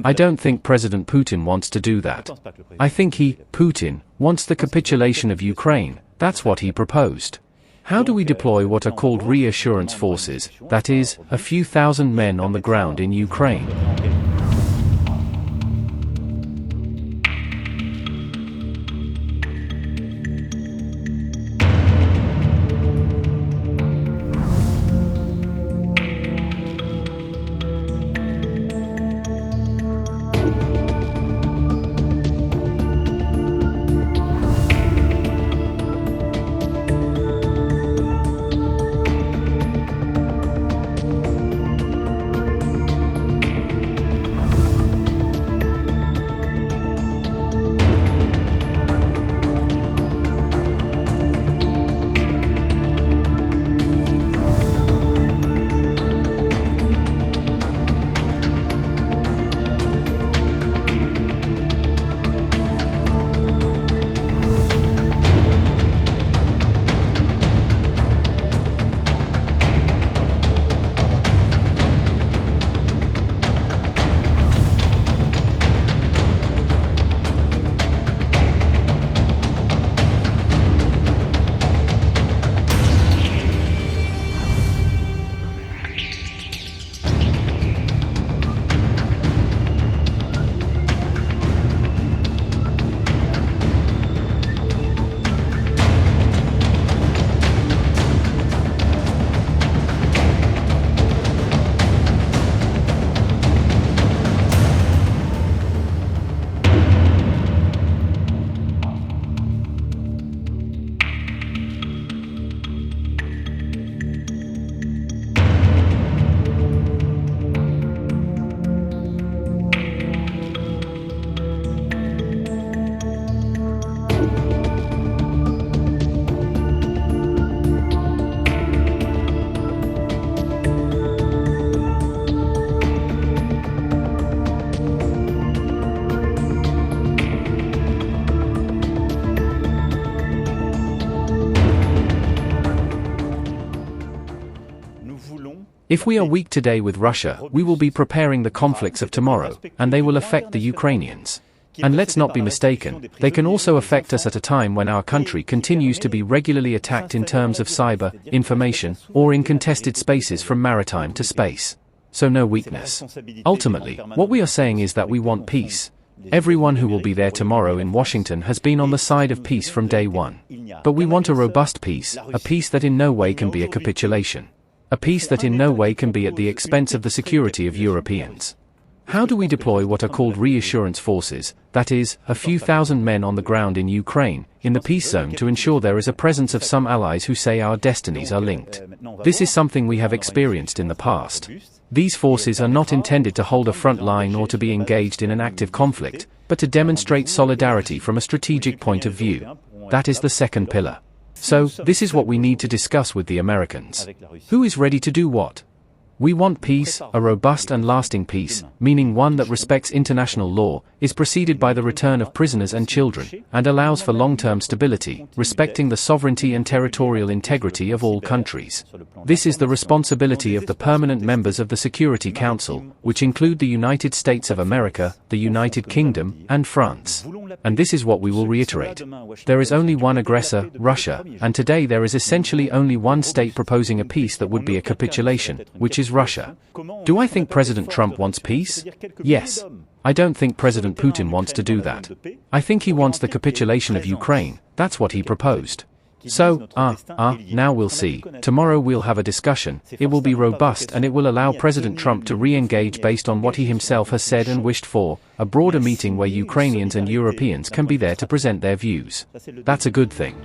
I don't think President Putin wants to do that. I think Putin, wants the capitulation of Ukraine. That's what he proposed. How do we deploy what are called reassurance forces, that is, a few thousand men on the ground in Ukraine? If we are weak today with Russia, we will be preparing the conflicts of tomorrow, and they will affect the Ukrainians. And let's not be mistaken, they can also affect us at a time when our country continues to be regularly attacked in terms of cyber, information, or in contested spaces from maritime to space. So no weakness. Ultimately, what we are saying is that we want peace. Everyone who will be there tomorrow in Washington has been on the side of peace from day one. But we want a robust peace, a peace that in no way can be a capitulation. A peace that in no way can be at the expense of the security of Europeans. How do we deploy what are called reassurance forces, that is, a few thousand men on the ground in Ukraine, in the peace zone to ensure there is a presence of some allies who say our destinies are linked? This is something we have experienced in the past. These forces are not intended to hold a front line or to be engaged in an active conflict, but to demonstrate solidarity from a strategic point of view. That is the second pillar. So, this is what we need to discuss with the Americans. Who is ready to do what? We want peace, a robust and lasting peace, meaning one that respects international law, is preceded by the return of prisoners and children, and allows for long-term stability, respecting the sovereignty and territorial integrity of all countries. This is the responsibility of the permanent members of the Security Council, which include the United States of America, the United Kingdom, and France. And this is what we will reiterate. There is only one aggressor, Russia, and today there is essentially only one state proposing a peace that would be a capitulation, which is Russia. Do I think President Trump wants peace? Yes. I don't think President Putin wants to do that. I think he wants the capitulation of Ukraine. That's what he proposed. So, now we'll see. Tomorrow we'll have a discussion. It will be robust and it will allow President Trump to re-engage based on what he himself has said and wished for, a broader meeting where Ukrainians and Europeans can be there to present their views. That's a good thing.